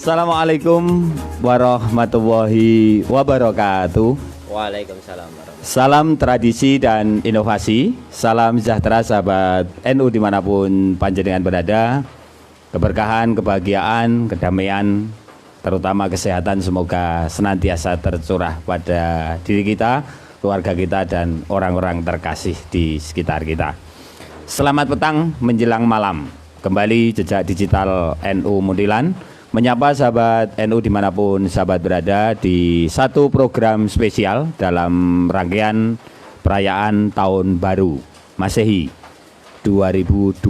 Assalamualaikum warahmatullahi wabarakatuh. Waalaikumsalam warahmatullahi. Salam tradisi dan inovasi. Salam sejahtera sahabat NU dimanapun panjenengan berada. Keberkahan, kebahagiaan, kedamaian, terutama kesehatan semoga senantiasa tercurah pada diri kita, keluarga kita, dan orang-orang terkasih di sekitar kita. Selamat petang menjelang malam. Kembali Jejak Digital NU Muntilan menyapa sahabat NU dimanapun sahabat berada di satu program spesial dalam rangkaian perayaan Tahun Baru Masehi 2021.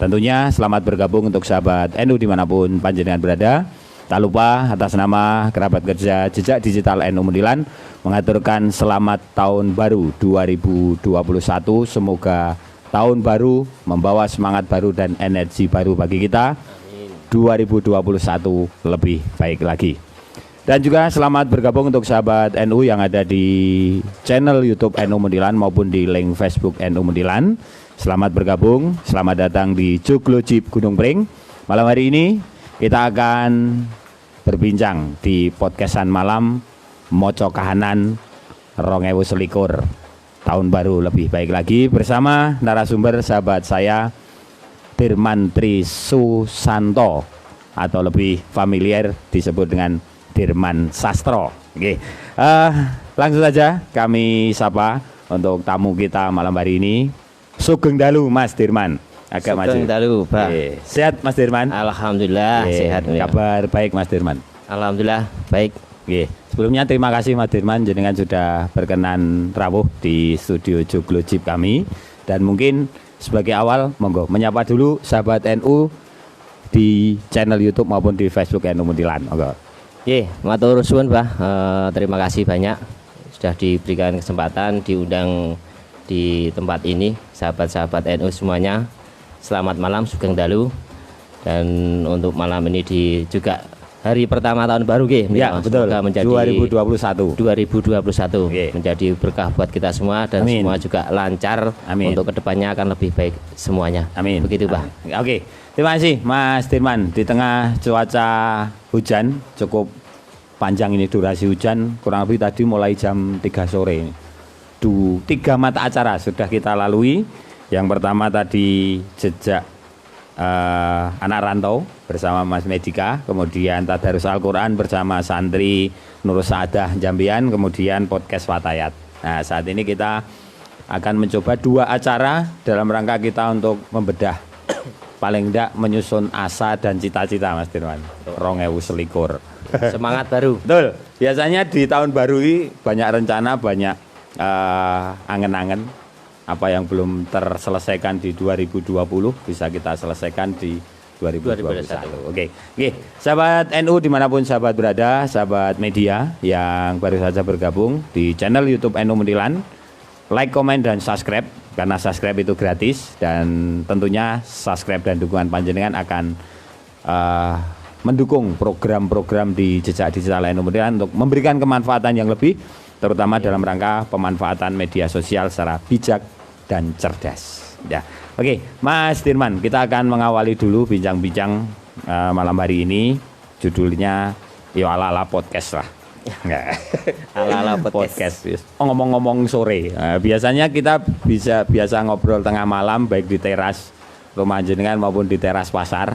Tentunya selamat bergabung untuk sahabat NU dimanapun panjenengan berada. Tak lupa atas nama kerabat kerja Jejak Digital NU Muntilan mengaturkan selamat Tahun Baru 2021. Semoga tahun baru membawa semangat baru dan energi baru bagi kita. 2021 lebih baik lagi. Dan juga selamat bergabung untuk sahabat NU yang ada di channel YouTube NU Muntilan maupun di link Facebook NU Muntilan. Selamat bergabung, selamat datang di Joglo Jeep Gunung Pring. Malam hari ini kita akan berbincang di podcastan malam Moco Kahanan 2021. Tahun baru lebih baik lagi bersama narasumber sahabat saya Dirman Trisusanto atau lebih familiar disebut dengan Dirman Sastro. Oke, langsung saja kami sapa untuk tamu kita malam hari ini. Sugeng dalu Mas Dirman. Agak maju. Sugeng dalu, Pak. Sehat Mas Dirman? Alhamdulillah sehat. Kabar baik Mas Dirman? Alhamdulillah baik. Oke. Sebelumnya terima kasih Mas Dirman jenengan sudah berkenan rawuh di studio Joglo Jeep kami, dan mungkin sebagai awal, monggo menyapa dulu sahabat NU di channel YouTube maupun di Facebook NU Muntilan. Monggo. Matur suwun, Pak. Terima kasih banyak sudah diberikan kesempatan diundang di tempat ini, sahabat-sahabat NU semuanya. Selamat malam, sugeng dalu. Dan untuk malam ini juga hari pertama tahun baru, ya, betul. Menjadi 2021 menjadi berkah buat kita semua dan amin. Semua juga lancar. Amin. Untuk kedepannya akan lebih baik semuanya. Amin. Begitu, Pak. Oke, terima kasih Mas Dirman. Di tengah cuaca hujan cukup panjang ini, durasi hujan kurang lebih tadi mulai jam 3 sore. 3 mata acara sudah kita lalui. Yang pertama tadi jejak anak rantau bersama Mas Medika, kemudian Tadarus Al-Quran bersama santri Nur Saadah Jambian, kemudian podcast Fatayat. Nah, saat ini kita akan mencoba 2 acara dalam rangka kita untuk membedah paling tidak menyusun asa dan cita-cita Mas Dirman 2021. Semangat baru. Betul. Biasanya di tahun baru ini banyak rencana, banyak angen-angen. Apa yang belum terselesaikan di 2020 bisa kita selesaikan di 2021. Oke. Sahabat NU dimanapun sahabat berada, sahabat media yang baru saja bergabung di channel YouTube NU Muntilan, like, komen, dan subscribe karena subscribe itu gratis, dan tentunya subscribe dan dukungan panjenengan akan mendukung program-program di Jejak Digital NU Muntilan untuk memberikan kemanfaatan yang lebih, terutama dalam rangka pemanfaatan media sosial secara bijak dan cerdas. Ya, oke, Mas Dirman, kita akan mengawali dulu bincang-bincang malam hari ini. Judulnya ala-ala podcast lah. Ala-ala podcast. Ngomong-ngomong sore. Biasanya kita biasa ngobrol tengah malam baik di teras rumah jenengan maupun di teras pasar.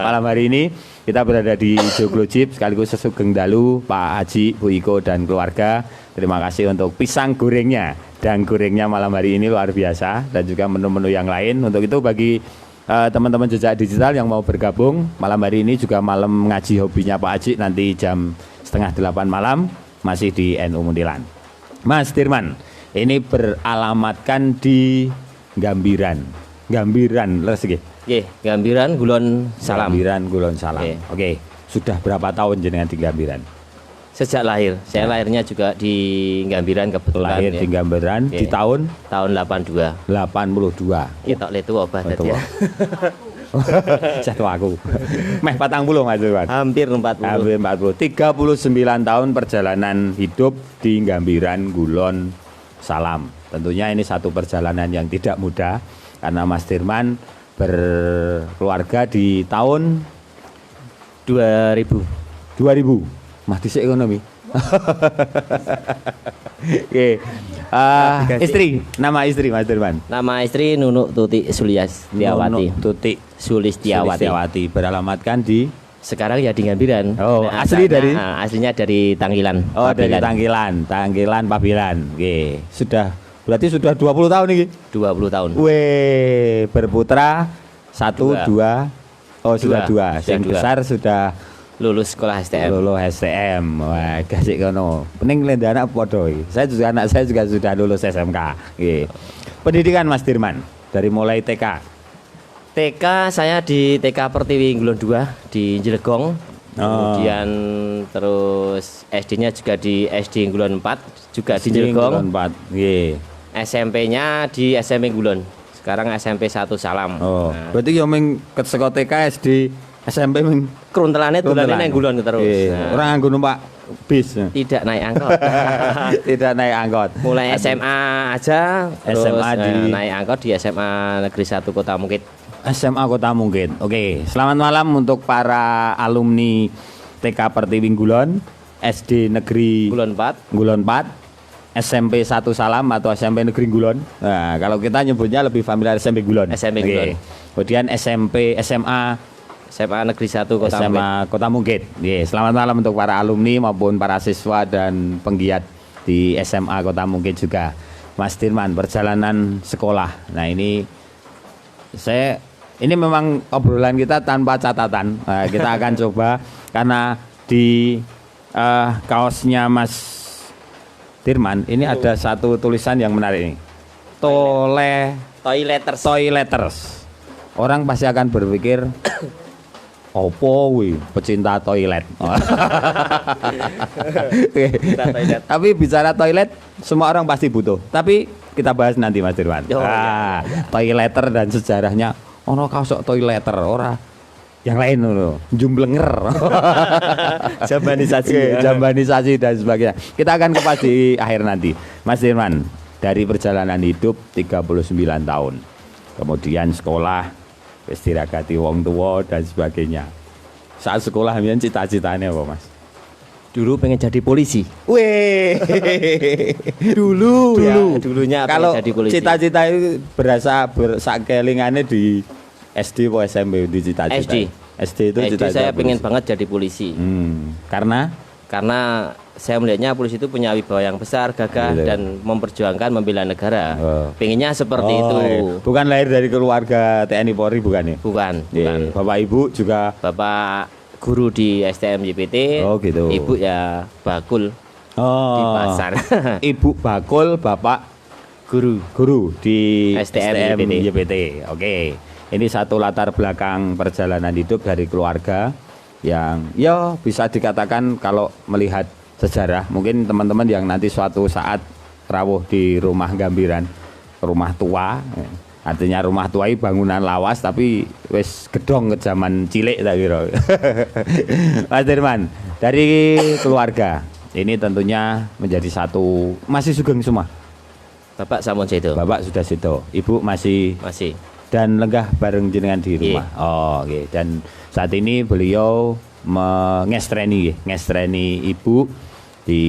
Malam hari ini kita berada di Joglo Jeep, sekaligus sesugeng dalu Pak Haji, Bu Iko, dan keluarga. Terima kasih untuk pisang gorengnya dan gorengnya malam hari ini luar biasa, dan juga menu-menu yang lain. Untuk itu bagi teman-teman Jejak Digital yang mau bergabung malam hari ini, juga malam ngaji hobinya Pak Haji nanti jam 7:30 malam masih di NU Muntilan. Mas Dirman, ini beralamatkan di Gambiran leres nggih. Nggih, Gambiran Gulon Salam. Gambiran Gulon Salam. Oke. Sudah berapa tahun jenengan di Gambiran? Sejak lahir. Saya lahirnya juga di Gambiran kebetulan. Lahir di Gambiran di tahun 82. 82. Kita letu obat ya. Jatuh aku. Meh 40 Mas Dirman. Hampir 40. Hampir 40. 39 tahun perjalanan hidup di Gambiran Gulon Salam. Tentunya ini satu perjalanan yang tidak mudah karena Mas Dirman berkeluarga di tahun 2000. 2000. Mah dhisik ngono mi. Oke. Istri, nama istri Mas Dirman. Nama istri Nunuk Tuti Sulistiawati. Nunuk Tuti Sulistiawati. Sulistiawati beralamatkan di Sekarang ya di Ngambiran. Oh, asli dari aslinya dari Tanggilan. Oh, dari Pabilan. Tanggilan Pabilan. Oke. Berarti sudah 20 tahun ini. 20 tahun. Weh, berputra 1 2. Oh, sudah 2. Yang dua. besar sudah Lulus sekolah STM. lulus STM. Wah, kasih kono. Pening lende anak podo iki. Anak saya juga sudah lulus SMK. Nggih. Pendidikan Mas Dirman dari mulai TK. TK saya di TK Pertiwi Ngulon 2 di Jelegong. Kemudian terus SD-nya juga di SD Ngulon 4 juga di Jelegong. 4. Nggih. SMP-nya di SMP Ngulon. Sekarang SMP 1 Salam. Oh, berarti yo ming ke sekolah TK SD SMP ming Kruntelane dolane nang Ngulon terus. Nah. Orang nganggo numpak bis. Tidak naik angkot. Tidak naik angkot. Mulai SMA aja, terus SMA naik angkot di SMA Negeri 1 Kota Mungkit. SMA Kota Mungkit. Oke, selamat malam untuk para alumni TK Pertiwi Ngulon, SD Negeri Ngulon 4, SMP 1 Salam atau SMP Negeri Ngulon. Nah, kalau kita nyebutnya lebih familiar SMP Ngulon. SMP Ngulon. Kemudian SMA Negeri 1 Kota SMA Mungkit. Kota Mungkit. Selamat malam untuk para alumni maupun para siswa dan penggiat di SMA Kota Mungkit juga. Mas Dirman, perjalanan sekolah. Nah, ini memang obrolan kita tanpa catatan. Nah, kita akan coba karena di kaosnya Mas Dirman ini ada satu tulisan yang menarik ini. Toileters. Orang pasti akan berpikir opo wi pecinta toilet. Tapi bicara toilet semua orang pasti butuh. Tapi kita bahas nanti Mas Dirman. Toileter dan sejarahnya. Ono kaosok toileter ora yang lain loh, jumblenger. Jambanisasi dan sebagainya. Kita akan kupas di akhir nanti. Mas Dirman, dari perjalanan hidup 39 tahun. Kemudian sekolah, istiragati wong tua dan sebagainya. Saat sekolah mbiyen cita-citanya apa, Mas? Dulu pengen jadi polisi. Weh. Dulunya kalau pengen jadi polisi. Cita-cita itu berasa bersakelingane di SD atau SMP di cita-cita. SD itu cita-cita. Saya pengen banget jadi polisi. Karena saya melihatnya polisi itu punya wibawa yang besar, gagah dan memperjuangkan membela negara. Pengennya seperti itu. Bukan lahir dari keluarga TNI Polri bukan ya? Bukan. Bapak Ibu juga Bapak guru di STM JPT. Oh gitu. Ibu ya bakul di pasar. Ibu bakul, bapak guru di STM JPT. Oke. Ini satu latar belakang perjalanan hidup dari keluarga yang ya bisa dikatakan kalau melihat sejarah, mungkin teman-teman yang nanti suatu saat rawuh di rumah Gambiran, rumah tua. Artinya rumah tua ini bangunan lawas tapi wis gedong ke zaman cilik tak kira. Mas Dirman, dari keluarga ini tentunya menjadi satu masih sugeng semua. Bapak sampun sedo. Bapak sudah sedo. Ibu masih dan lenggah bareng jenengan di rumah. Oh, oke. Dan saat ini beliau ngestreni ibu di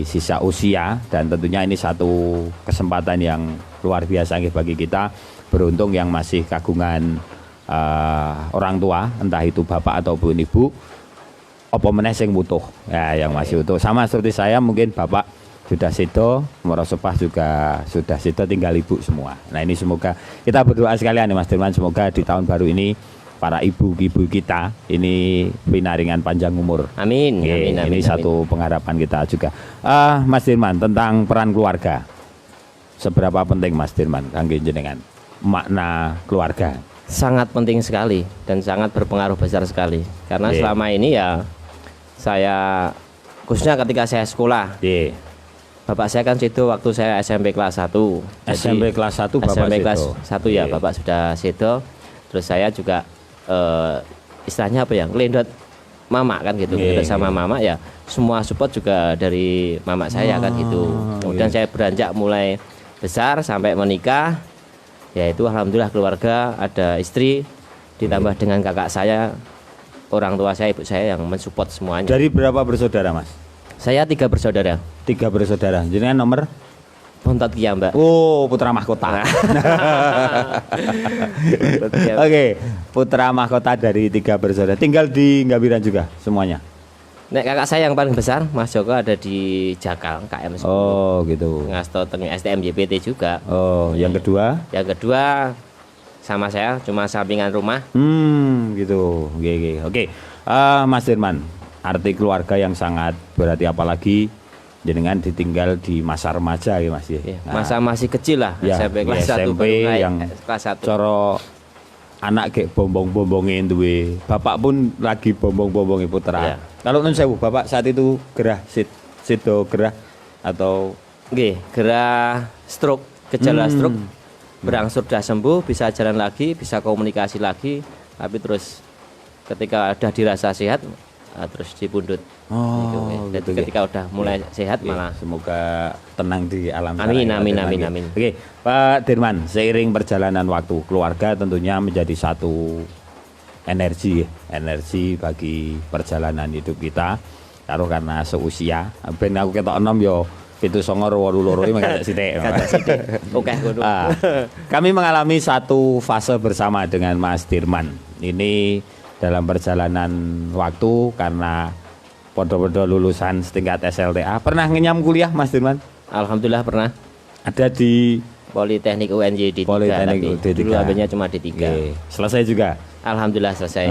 sisa usia dan tentunya ini satu kesempatan yang luar biasa bagi kita. Beruntung yang masih kagungan orang tua, entah itu bapak ataupun ibu, apa meneh sing butuh ya, yang masih utuh. Sama seperti saya, mungkin bapak sudah sedo, merosopah juga sudah sedo, tinggal ibu semua. Nah, ini semoga kita berdoa sekalian nih Mas Dirman, semoga di tahun baru ini para ibu-ibu kita ini pinaringan panjang umur. Amin. Ini satu pengharapan kita juga. Mas Dirman, tentang peran keluarga, seberapa penting Mas Dirman kangge jenengan makna keluarga? Sangat penting sekali dan sangat berpengaruh besar sekali. Karena selama ini ya saya khususnya ketika saya sekolah. Bapak saya kan sedo waktu saya SMP kelas 1. SMP kelas 1 Bapak SMP sedo. kelas 1 ya, Bapak sudah sedo. Terus saya juga istilahnya apa ya? Ngelindot mama kan gitu. Ngelindot sama mama ya. Semua support juga dari mama saya kan gitu. Kemudian saya beranjak mulai besar sampai menikah. Ya itu alhamdulillah keluarga, ada istri ditambah dengan kakak saya orang tua saya, ibu saya yang mensupport semuanya. Dari berapa bersaudara, Mas? Saya 3 bersaudara. 3 bersaudara. Jenengan nomor? Bontot Kia, Mbak. Oh, putra mahkota. Oke, putra mahkota dari 3 bersaudara. Tinggal di Ngawiran juga semuanya. Nek kakak saya yang paling besar, Mas Joko ada di Jakal, KM. Oh, gitu. Ngasto teng STM JPT juga. Oh, yang kedua? Yang kedua sama saya, cuma sampingan rumah. Gitu. Oke. Mas Dirman, arti keluarga yang sangat berarti apalagi jenengan ditinggal di masa remaja ya, Mas ya. Masa masih kecil lah, ya, SMP kelas 1 SMP yang kelas 1. Coro anak kayak bombong-bombongin duwe. Bapak pun lagi bombong-bombongi putra. Ya. Kalau nun sewu, Bapak saat itu gerah sido gerah atau Nggih, gerah stroke, gejala stroke. Berangsur sudah sembuh, bisa jalan lagi, bisa komunikasi lagi, tapi terus ketika udah dirasa sehat terus dipundhut. Gitu, ya. Jadi gitu, ketika udah mulai sehat malah semoga tenang di alam sana. Amin. Oke, Pak Dirman, seiring perjalanan waktu, keluarga tentunya menjadi satu energi bagi perjalanan hidup kita. Karo karena seusia, ben aku ketok enom yo 7,8 iki gak sithik. Oke, ngono. Kami mengalami satu fase bersama dengan Mas Dirman. Ini dalam perjalanan waktu karena podo-podo lulusan setingkat SLTA. Pernah ngenyam kuliah, Mas Dirman? Alhamdulillah pernah. Ada di Politeknik UNJ D3, Politeknik tapi D3. dulu ambilnya cuma D3. Oke. Selesai juga. Alhamdulillah selesai.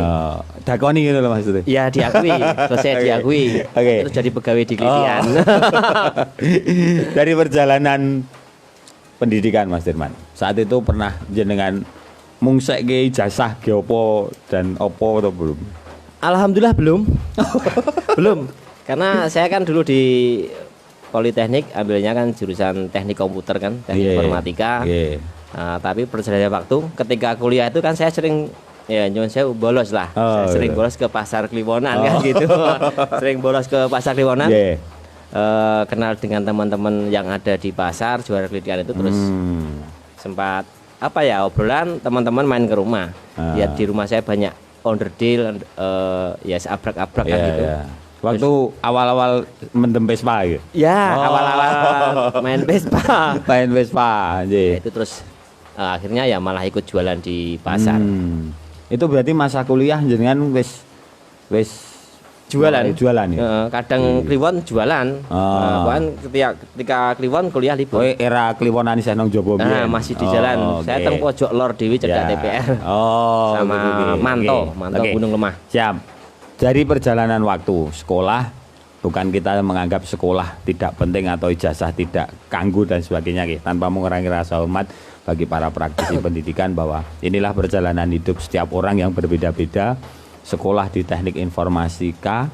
Dakoni gitu loh maksudnya. Ya diakui, selesai diakui. Oke. Terus jadi pegawai di Klitian. Dari perjalanan pendidikan Mas Dirman, saat itu pernah jenengan mungsekke ijazah ge opo dan opo atau belum? Alhamdulillah belum. Belum. Karena saya kan dulu di Politeknik ambilnya kan jurusan teknik komputer kan, teknik informatika. Tapi perjalanan waktu ketika kuliah itu kan saya sering ya nyuwun saya bolos lah. Saya sering bolos ke pasar Kliwonan kan gitu. Sering bolos ke pasar Kliwonan. Kenal dengan teman-teman yang ada di pasar juara Klitian itu terus sempat apa ya obrolan teman-teman main ke rumah. Lihat di rumah saya banyak onderdil ya abrak-abrak kan gitu. Waktu awal-awal mendem Vespa gitu. Ya, awal-awal main Vespa. Main Vespa, itu terus akhirnya ya malah ikut jualan di pasar. Itu berarti masa kuliah jenengan wis jualan ya. Kadang Kliwon jualan. Kan ketika Kliwon kuliah libur. Era Kliwonan isih nang Jowo biyen. Masih di jalan. Saya teng pojok lor dewi cedak DPR. Sama Manto Gunung Lemah. Siap. Dari perjalanan waktu sekolah, bukan kita menganggap sekolah tidak penting atau ijazah tidak kanggu dan sebagainya, tanpa mengurangi rasa hormat bagi para praktisi pendidikan bahwa inilah perjalanan hidup setiap orang yang berbeda-beda. Sekolah di teknik informatika,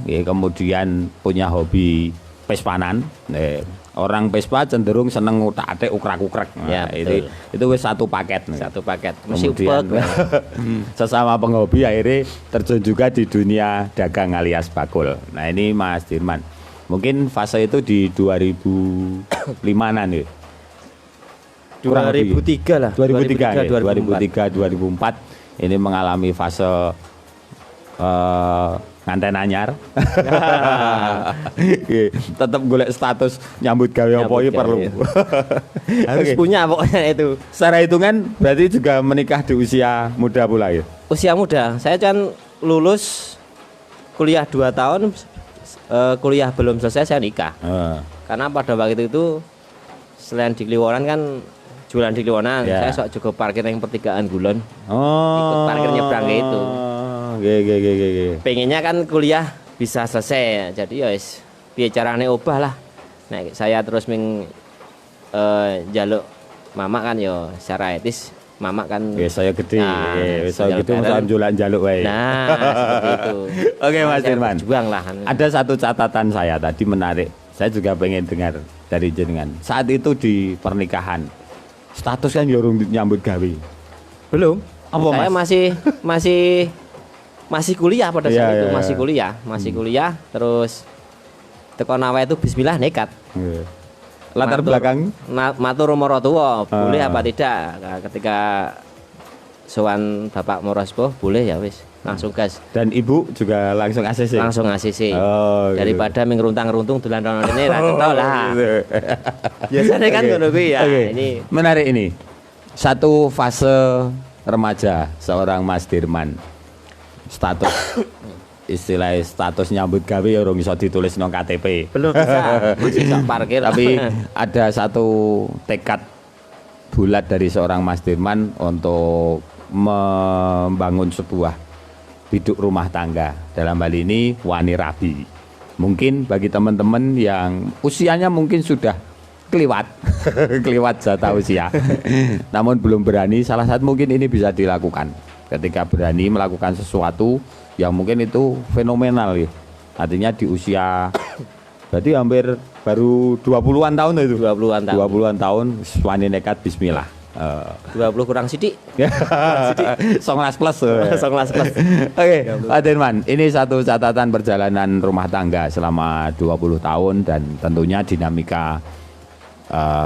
kemudian punya hobi pespanan. Orang Vespa cenderung seneng utak-atik ukrak-ukrek. Ya, itu wis satu paket. Kemudian sesama penghobi akhirnya terjun juga di dunia dagang alias bakul. Nah ini Mas Dirman, mungkin fase itu di 2005-an ya. 2003 lah. 2003, 2004 ini mengalami fase nganten anyar. Tetap golek status nyambut gawe apa iki perlu. Harus punya pokoknya itu. Secara hitungan berarti juga menikah di usia muda pula ya. Usia muda. Saya kan lulus kuliah 2 tahun, kuliah belum selesai saya nikah. Karena pada waktu itu selain di Kliwonan kan jualan di Kliwonan, saya sok juga parkir yang pertigaan Gulon. Ikut parkir nyebrang itu. Pengennya kan kuliah bisa selesai, jadi ya wis piye carane obah lah. Nah, saya terus jaluk mama kan ya secara etis, mama kan saya gede, saya gitu mesti jualan jaluk wae. Nah, seperti itu. Oke, Mas Dirman. Berjuang lah. Ada satu catatan saya tadi menarik. Saya juga pengen dengar dari jenengan. Saat itu di pernikahan, status kan ya urung nyambut gawe. Belum. Apa, saya Mas? masih kuliah pada saat itu, masih kuliah, terus teko nawa itu bismillah nekat. Latar belakang matur umur tua boleh apa tidak. Nah, ketika sowan Bapak Morospo boleh ya wis langsung gas. Dan Ibu juga langsung ACC. Langsung ACC. Oh, gitu. Daripada mengruntang-runtung dolan rono rene ra ketol lah. Biasanya kan ngono kuwi ya. Oke. Ini Menarik ini. Satu fase remaja seorang Mas Dirman. Status istilah status nyambut gawe ya urung iso ditulis nang KTP. belum bisa masih sak parkir. Tapi ada satu tekad bulat dari seorang Mas Dirman untuk membangun sebuah biduk rumah tangga. Dalam hal ini wani rabi. Mungkin bagi teman-teman yang usianya mungkin sudah keliwat keliwat jatah usia namun belum berani, salah satu mungkin ini bisa dilakukan ketika berani melakukan sesuatu yang mungkin itu fenomenal ya. Artinya di usia berarti hampir baru 20-an tahun itu. 20-an tahun. 20-an tahun wani nekat bismillah. 20 kurang sidik. 19 plus. 19 plus. Oke, Pak Dirman, ini satu catatan perjalanan rumah tangga selama 20 tahun dan tentunya dinamika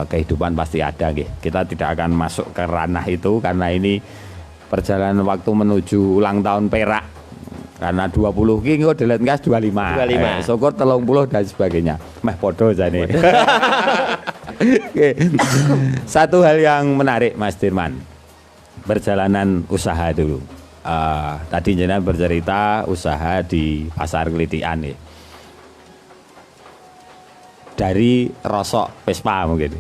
kehidupan pasti ada nggih. Kita tidak akan masuk ke ranah itu karena ini perjalanan waktu menuju ulang tahun Perak. Karena 20 ki engko delet gas 25. 25. Syukur 30 dan sebagainya. Meh podo jane. Oke. Satu hal yang menarik Mas Dirman. Perjalanan usaha dulu. Tadi jenengan bercerita usaha di Pasar Klitikan ya. Dari rosok Vespa mungkin.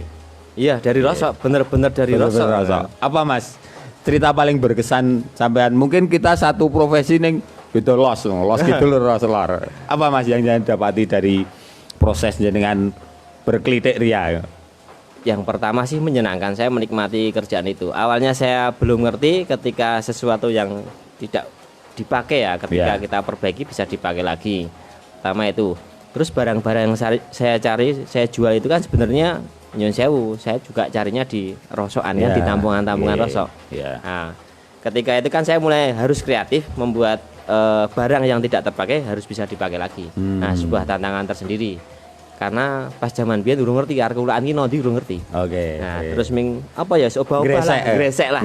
Iya, dari rosok, bener-bener dari Bener-bener rosok. rosok. Apa Mas? Cerita paling berkesan sampean mungkin kita satu profesi ning beda los gitu lho lor. Apa Mas yang jangan dapati dari proses jenengan berkelitik ria? Yang pertama sih menyenangkan, saya menikmati kerjaan itu. Awalnya saya belum ngerti ketika sesuatu yang tidak dipakai ya, ketika kita perbaiki bisa dipakai lagi. Pertama itu. Terus barang-barang yang saya cari, saya jual itu kan sebenarnya nyun sewu, saya juga carinya di rosokan kan, di tampungan-tampungan rosok. Nah, ketika itu kan saya mulai harus kreatif membuat barang yang tidak terpakai harus bisa dipakai lagi. Nah, sebuah tantangan tersendiri. Karena pas zaman biyen durung ngerti arek kulaan ki ndi durung ngerti. Oke. Nah, terus ming apa ya oba-oba lah, gresek lah.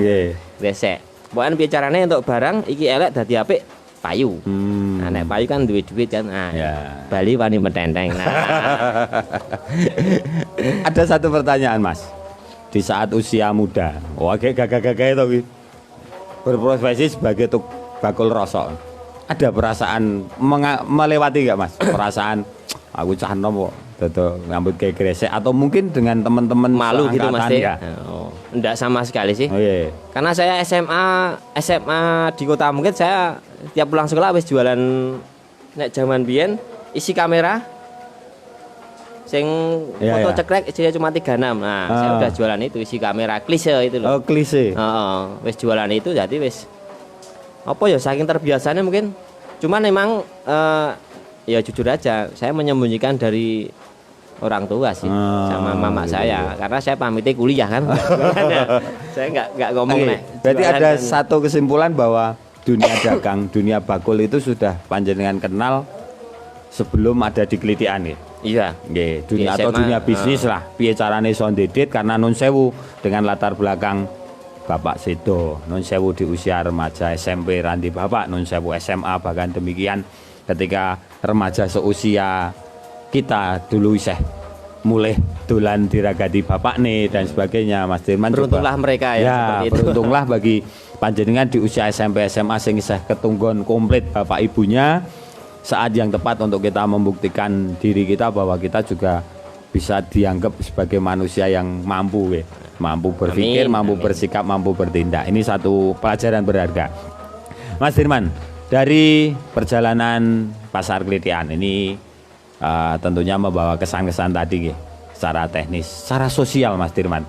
Gresek. Pokoke piye carane untuk barang iki elek dadi apik payu. Nah, nek payu kan duwe duit kan. Nah, Bali wani metenteng. Nah. Ada satu pertanyaan Mas. Di saat usia muda, gagah-gagah itu berprofesi sebagai bakul rosok. Ada perasaan melewati enggak Mas? Perasaan aku cah nom kok dadi ngambut kayak gresek atau mungkin dengan teman-teman malu gitu Mas. Ya? Oh, enggak sama sekali sih. Oh, iya. Karena saya SMA di Kota Mungkin saya tiap pulang sekolah wis jualan nek zaman biyen isi kamera sing foto cekrek isinya cuma 36. Nah, saya udah jualan itu isi kamera klise itu loh. Oh, klise. Wis jualan itu jadi wis apa ya saking terbiasanya mungkin. Cuman memang ya jujur aja saya menyembunyikan dari orang tua sih sama mama saya karena saya pamitnya kuliah kan. Saya nggak ngomong nih. Berarti ada satu kesimpulan bahwa dunia dagang, dunia bakul itu sudah panjenengan kenal sebelum ada di Klitikan ya. Iya. Nggih, dunia atau dunia bisnis lah. Piye carane iso ndedit karena nun sewu dengan latar belakang Bapak Sedo, nun sewu di usia remaja SMP randi Bapak, nun sewu SMA bahkan demikian ketika remaja seusia kita dulu iseh mulai dolan diragati bapak nih dan sebagainya Mas Dirman. Beruntunglah mereka ya, beruntunglah bagi panjenengan di usia SMP SMA sing iseh ketunggon komplit bapak ibunya, saat yang tepat untuk kita membuktikan diri kita bahwa kita juga bisa dianggap sebagai manusia yang mampu mampu berpikir, mampu bersikap, mampu bertindak. Ini satu pelajaran berharga. Mas Dirman, dari perjalanan Pasar Klitikan ini tentunya membawa kesan-kesan tadi secara teknis, secara sosial Mas Dirman.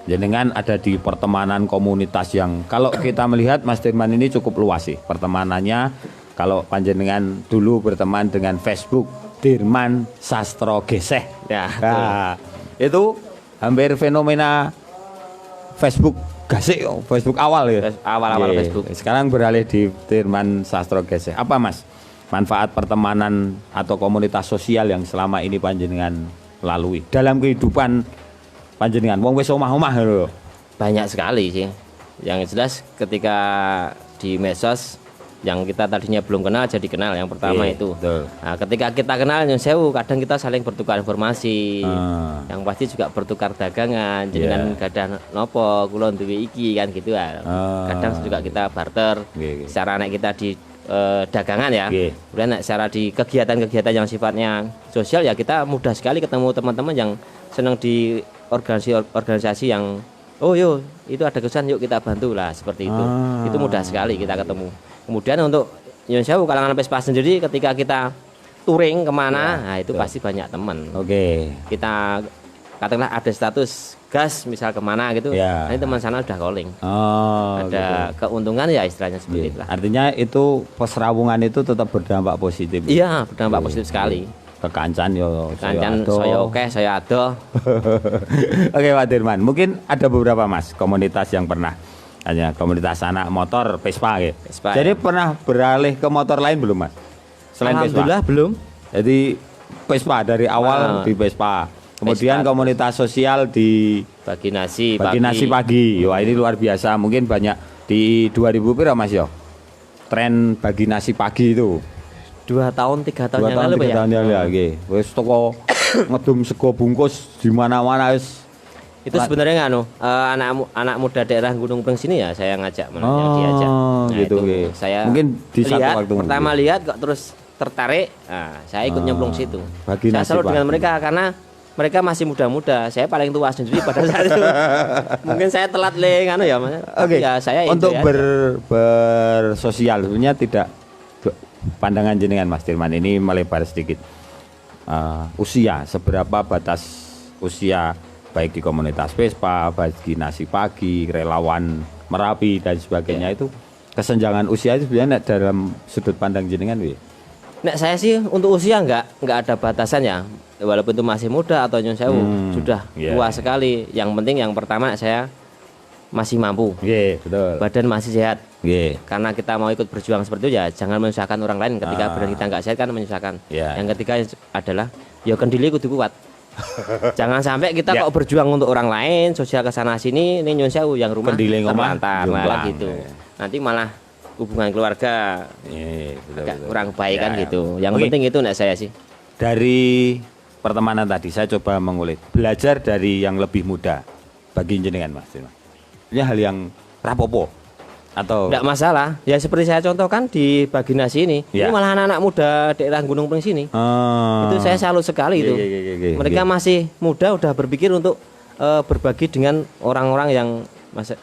Jenengan ada di pertemanan komunitas yang kalau kita melihat Mas Dirman ini cukup luas sih pertemanannya. Kalau panjenengan dulu berteman dengan Facebook Dirman Sastro Geseh. Ya, itu hampir fenomena Facebook Gasik, Facebook awal ya. Awal-awal Facebook. Sekarang beralih di Dirman Sastro Geseh. Apa Mas manfaat pertemanan atau komunitas sosial yang selama ini panjenengan lalui dalam kehidupan panjenengan? Wong wis omah-omah lho. Banyak sekali sih. Yang jelas ketika di medsos yang kita tadinya belum kenal jadi kenal, yang pertama Iya, itu. betul. Nah, ketika kita kenal nyun sewu, kadang kita saling bertukar informasi. Yang pasti juga bertukar dagangan, jenengan gadah nopo, kula duwe iki kan gitu ya. Kadang juga kita barter Iya. secara nek kita di dagangan ya. Iya. Kemudian nek secara di kegiatan-kegiatan yang sifatnya sosial ya kita mudah sekali ketemu teman-teman yang senang di organisasi yang oh yo itu ada kesan yuk kita bantu lah seperti itu. Itu mudah sekali kita ketemu. Kemudian untuk nyun sewu kalangan Vespa sendiri ketika kita touring kemana, nah itu pasti banyak teman. Oke. Kita katakanlah ada status gas misal kemana gitu, Ya. nanti teman sana udah calling. Oh, Ada keuntungan ya istilahnya seperti itulah. artinya itu peserawungan itu tetap berdampak positif. Iya, berdampak positif sekali. Kekancan yo. Kancan saya oke, saya ado. Oke Pak Dirman, mungkin ada beberapa Mas komunitas yang pernah hanya komunitas anak motor Vespa gitu. Vespa, Jadi ya. pernah beralih ke motor lain belum Mas? Selain Vespa. Alhamdulillah belum. Jadi Vespa dari awal di Vespa. Kemudian Vespa. komunitas sosial di Bagi nasi nasi pagi. Wah, ini luar biasa. Mungkin banyak di 2000 pira Mas yo. Tren bagi nasi pagi itu. 2 tahun 3 tahun 2 yang tahun lalu 3 Pak ya. tahun yang lalu nggih. Wis toko ngedum sego bungkus di mana-mana wis. Itu sebenarnya nganu anak muda daerah Gunung Preng sini ya saya ngajak diajak. Gitu, itu nggih. saya Mungkin di satu lihat, waktu pertama mungkin. lihat kok terus tertarik. Nah, saya ikut nyemplung situ. Bagi Saya nasi selalu dengan pagi. mereka karena mereka masih muda-muda. Saya paling tua sendiri pada saat itu. Mungkin saya telat nganu ya Mas. Oke. Ya saya untuk itu ya. bersosial sebenarnya tidak pandangan jenengan Mas Dirman ini melebar sedikit. Usia seberapa batas usia baik di komunitas Vespa, bagi nasi pagi, relawan Merapi dan sebagainya itu kesenjangan usia itu sebenarnya dalam sudut pandang jenengan wi. Nek saya sih untuk usia nggak ada batasan ya. Walaupun itu masih muda atau nyun sewu sudah iya. tua sekali. Yang penting yang pertama saya masih mampu. Iya, betul. Badan masih sehat. Iya. Karena kita mau ikut berjuang seperti itu ya jangan menyusahkan orang lain ketika badan kita nggak sehat kan menyusahkan. Ya. Yang ketiga adalah ya kendili kudu kuat. Jangan sampai kita Ya. kok berjuang untuk orang lain, sosial kesana sini, ini nyun sewu yang rumah Kendili ngomah, terlantar malah jomplang, gitu. ya. Nanti malah hubungan keluarga Iya, betul, agak betul. kurang baik kan Ya. gitu. Yang Oke. penting itu nek saya sih. Dari pertemanan tadi saya coba mengulik, belajar dari yang lebih muda bagi jenengan Mas Dirman. Ini hal yang rapopo atau Enggak masalah. Ya seperti saya contohkan di Baginasi ini. Ya. Ini malah anak-anak muda daerah Gunung Preng sini. Itu saya salut sekali itu. Iya, Mereka masih muda udah berpikir untuk berbagi dengan orang-orang yang masih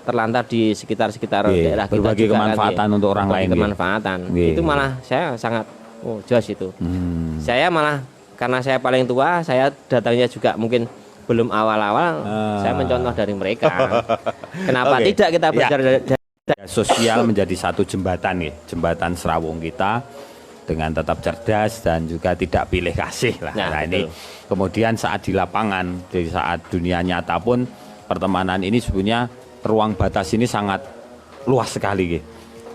terlantar di sekitar Iya, daerah kita berbagi juga kemanfaatan untuk orang berbagi lain, iya. kemanfaatan. Iya. Itu malah saya sangat jelas itu. Saya malah karena saya paling tua, saya datangnya juga mungkin belum awal-awal, saya mencontoh dari mereka. Kenapa Oke. tidak kita belajar Ya. dari Sosial menjadi satu jembatan nih, jembatan serawung kita dengan tetap cerdas dan juga tidak pilih kasih lah. Nah, Nah, ini kemudian saat di lapangan, di saat dunia nyata pun pertemanan ini sebenarnya ruang batas ini sangat luas sekali, gitu.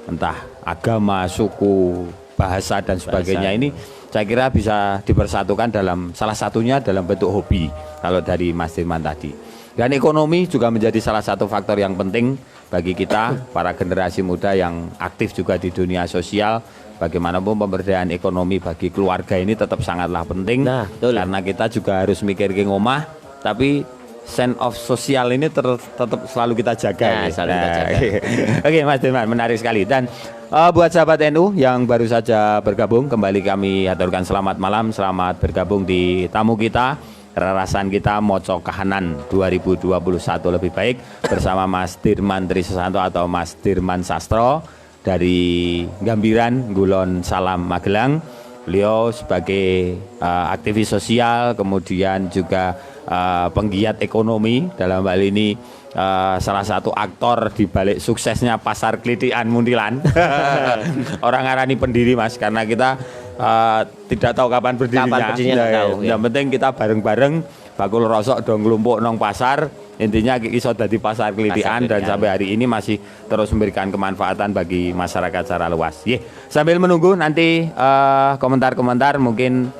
Entah agama, suku, bahasa dan sebagainya ini saya kira bisa dipersatukan dalam salah satunya dalam bentuk hobi kalau dari Mas Dirman tadi. Dan ekonomi juga menjadi salah satu faktor yang penting bagi kita para generasi muda yang aktif juga di dunia sosial. Bagaimanapun pemberdayaan ekonomi bagi keluarga ini tetap sangatlah penting. Nah, betul. Karena kita juga harus mikir ke ngomah, tapi sense of sosial ini tetap selalu kita jaga. Nah, selalu kita jaga. Oke Mas Dirman, menarik sekali. Dan buat sahabat NU yang baru saja bergabung, kembali kami aturkan selamat malam, selamat bergabung di tamu kita, rerasan kita Moco Kahanan 2021 lebih baik bersama Mas Dirman Trisusanto atau Mas Dirman Sastro dari Gambiran, Ngulon Salam, Magelang. Beliau sebagai aktivis sosial, kemudian juga penggiat ekonomi, dalam hal ini salah satu aktor di balik suksesnya pasar Klitikan Muntilan. Orang ngarani pendiri Mas, karena kita tidak tahu kapan berdirinya. Kapan berdirinya nggak tahu, ya. Yang penting kita bareng-bareng bakul rosok dong nglumpuk nong pasar, intinya iso dadi pasar kelitian dan sampai hari ini masih terus memberikan kemanfaatan bagi masyarakat secara luas. Sambil menunggu nanti komentar-komentar mungkin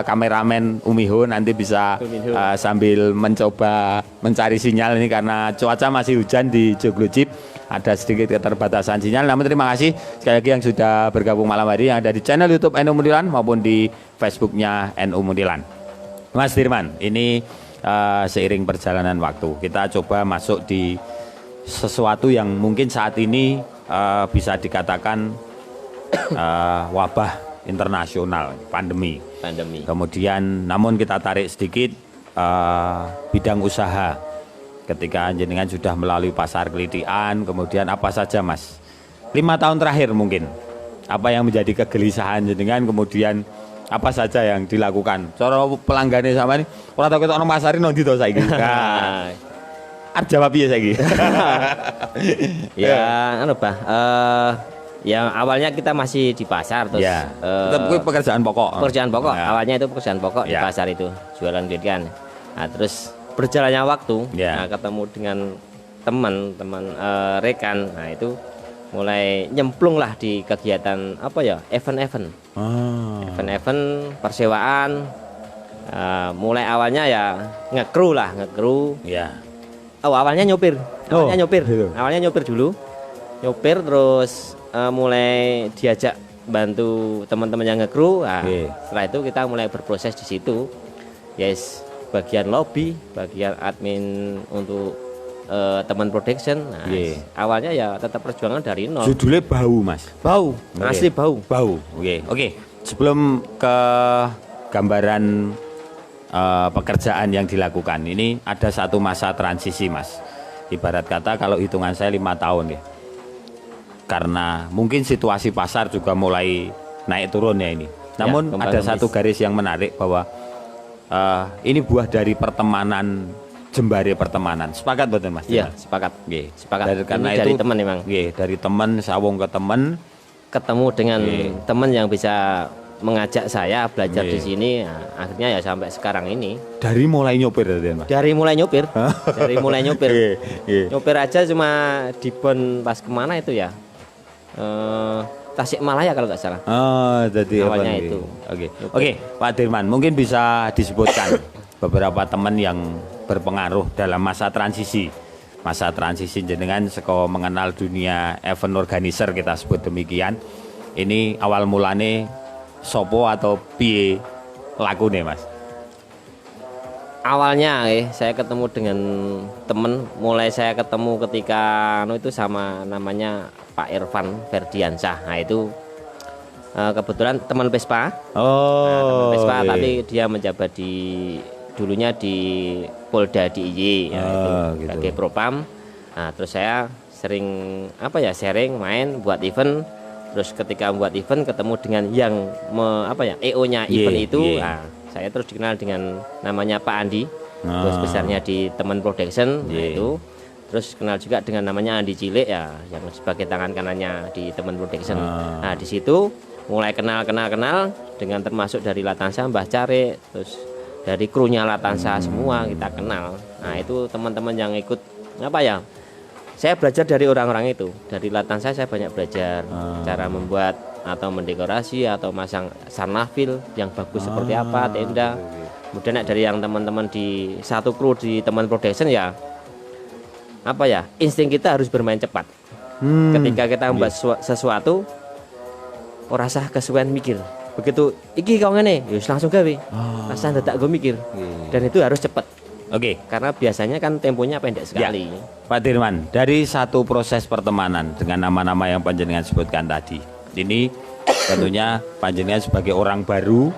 kameramen Umiho nanti bisa sambil mencoba mencari sinyal ini karena cuaca masih hujan di Joglo Jeep, ada sedikit keterbatasan sinyal. Namun terima kasih sekali lagi yang sudah bergabung malam hari yang ada di channel YouTube NU Muntilan maupun di Facebooknya NU Muntilan. Mas Dirman, ini seiring perjalanan waktu kita coba masuk di sesuatu yang mungkin saat ini bisa dikatakan wabah internasional, pandemi. Kemudian namun kita tarik sedikit bidang usaha. Ketika jenengan sudah melalui pasar kelitian, kemudian apa saja Mas? 5 tahun terakhir mungkin. Apa yang menjadi kegelisahan jenengan, kemudian apa saja yang dilakukan? Cara pelanggannya sama ini, orang tahu kita orang pasarin nanti tahu saya gitu. Arep jawab ya saya gitu. Ya, yang awalnya kita masih di pasar terus tetap pekerjaan pokok. Awalnya itu pekerjaan pokok di pasar itu, jualan kelitian. Nah, terus berjalannya waktu, ketemu dengan teman-teman rekan, nah itu mulai nyemplung lah di kegiatan event-event, event-event persewaan. Mulai awalnya ya ngekru. Awalnya nyopir dulu, nyopir terus mulai diajak bantu teman-teman yang ngekru. Setelah itu kita mulai berproses di situ, bagian lobby, bagian admin untuk teman production. Awalnya ya tetap perjuangan dari nol. Judulnya bau Mas. Asli bau. Oke. Sebelum ke gambaran pekerjaan yang dilakukan, ini ada satu masa transisi Mas. Ibarat kata kalau hitungan saya 5 tahun ya. Karena mungkin situasi pasar juga mulai naik turun ya ini. Namun ada satu garis yang menarik bahwa ini buah dari pertemanan, jembare pertemanan. Sepakat betul Mas? Iya, sepakat. Sepakat. Karena ini dari itu teman memang. Dari teman, sawung ke teman, ketemu dengan teman yang bisa mengajak saya belajar di sini. Akhirnya ya sampai sekarang ini. Dari mulai nyopir Mas? Dari mulai nyopir. Nyopir aja cuma di Bon pas kemana itu ya? Tasikmalaya kalau nggak salah. Jadi awalnya itu. Oke, Pak Dirman, mungkin bisa disebutkan beberapa teman yang berpengaruh dalam masa transisi. Masa transisi jenengan seko mengenal dunia event organizer, kita sebut demikian. Ini awal mulane sopo atau piye lakune Mas? Awalnya saya ketemu dengan teman, mulai saya ketemu ketika itu sama namanya Pak Irfan Ferdiansyah. Nah itu kebetulan teman Vespa. Teman Vespa, tapi dia menjabat dulunya di Polda DIY sebagai Propam. Nah, terus saya sering sharing main buat event. Terus ketika membuat event ketemu dengan yang EO-nya event itu. Nah, saya terus dikenal dengan namanya Pak Andi, bos besarnya di teman production. Itu terus kenal juga dengan namanya Andi Cilik ya, yang sebagai tangan kanannya di teman production. Nah di situ mulai kenal dengan termasuk dari Latansa Mbah Care, terus dari krunya Latansa semua kita kenal. Nah itu teman-teman yang ikut saya belajar dari orang-orang itu. Dari Latansa saya banyak belajar cara membuat atau mendekorasi atau masang sarnafil yang bagus seperti apa, tenda. Kemudian dari yang teman-teman di satu kru di teman production ya insting kita harus bermain cepat. Ketika kita membuat sesuatu ora sah kesuwen mikir. Begitu iki kau ngene ya langsung gawe. Rasa ndak gue mikir. Dan itu harus cepat. Karena biasanya kan temponya pendek sekali. Pak Dirman, dari satu proses pertemanan dengan nama-nama yang panjenengan sebutkan tadi, ini tentunya panjenengan sebagai orang baru.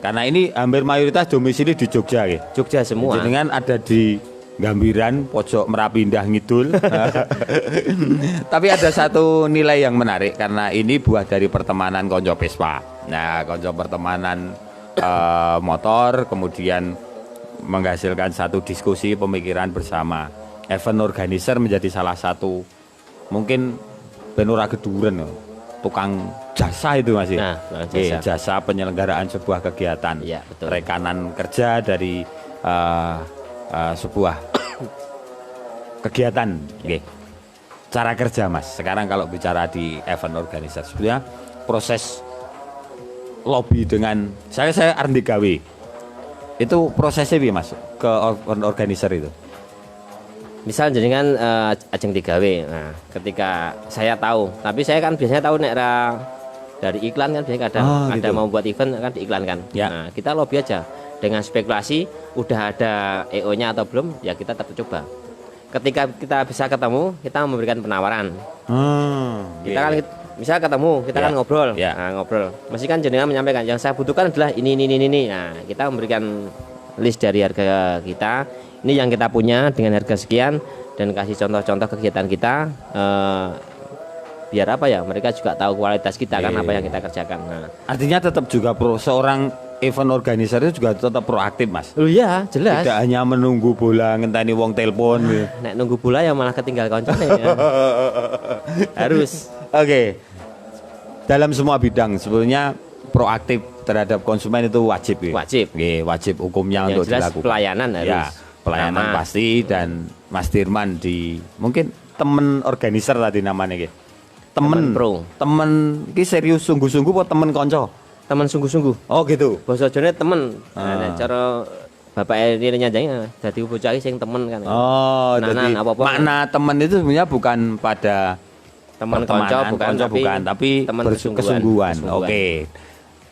Karena ini hampir mayoritas domisili di Jogja ya. Jogja semua. Jenengan ada di Gambiran, pojok Merapi Indah Ngidul. Tapi ada satu nilai yang menarik karena ini buah dari pertemanan konco Vespa. Nah, konco pertemanan motor, kemudian menghasilkan satu diskusi pemikiran bersama. Event organizer menjadi salah satu mungkin benura keduren tukang jasa itu masih. Jasa penyelenggaraan sebuah kegiatan. Betul. Rekanan kerja dari sebuah kegiatan, okay. Cara kerja Mas. Sekarang kalau bicara di event organizer, sebenarnya proses lobby dengan saya arep gawe. Itu prosesnya piye Mas ke event organizer itu? Misal jenengan ajeng digawe. Nah, ketika saya tahu, tapi saya kan biasanya tahu nek dari iklan kan biasanya kadang ada gitu. mau buat event kan diiklankan. Ya. Nah, kita lobby aja dengan spekulasi udah ada EO-nya atau belum, ya kita tetap coba. Ketika kita bisa ketemu, kita memberikan penawaran. Kita kan misal ketemu, kita kan ngobrol. Nah, ngobrol. Mesti kan jenengan menyampaikan yang saya butuhkan adalah ini. Nah, kita memberikan list dari harga kita. Ini yang kita punya dengan harga sekian dan kasih contoh-contoh kegiatan kita. Biar apa ya? Mereka juga tahu kualitas kita kan apa yang kita kerjakan. Nah, artinya tetap juga seorang event organizer itu juga tetap proaktif Mas. oh iya, jelas. Tidak hanya menunggu bola ngenteni wong telepon. Nek nunggu bola ya malah ketinggal koncone ya. Harus. Oke. Dalam semua bidang sebetulnya proaktif terhadap konsumen itu wajib ya. Wajib. Wajib hukumnya Yang untuk jelas dilakukan. pelayanan harus. Ya, pelayanan Pertama. pasti dan Mas Dirman di mungkin temen organizer tadi namanya gitu. Temen pro. Temen ki serius sungguh-sungguh apa temen konco? Teman sungguh-sungguh. Oh gitu. Basa Jone temen. Nah, cara bapak ini nyanjang dadi bocah iki sing temen kan. Oh, Tenanan, jadi apa-apa. makna temen itu sebenarnya bukan pada Teman pertemanan, konco bukan, tapi teman kesungguhan. Oke.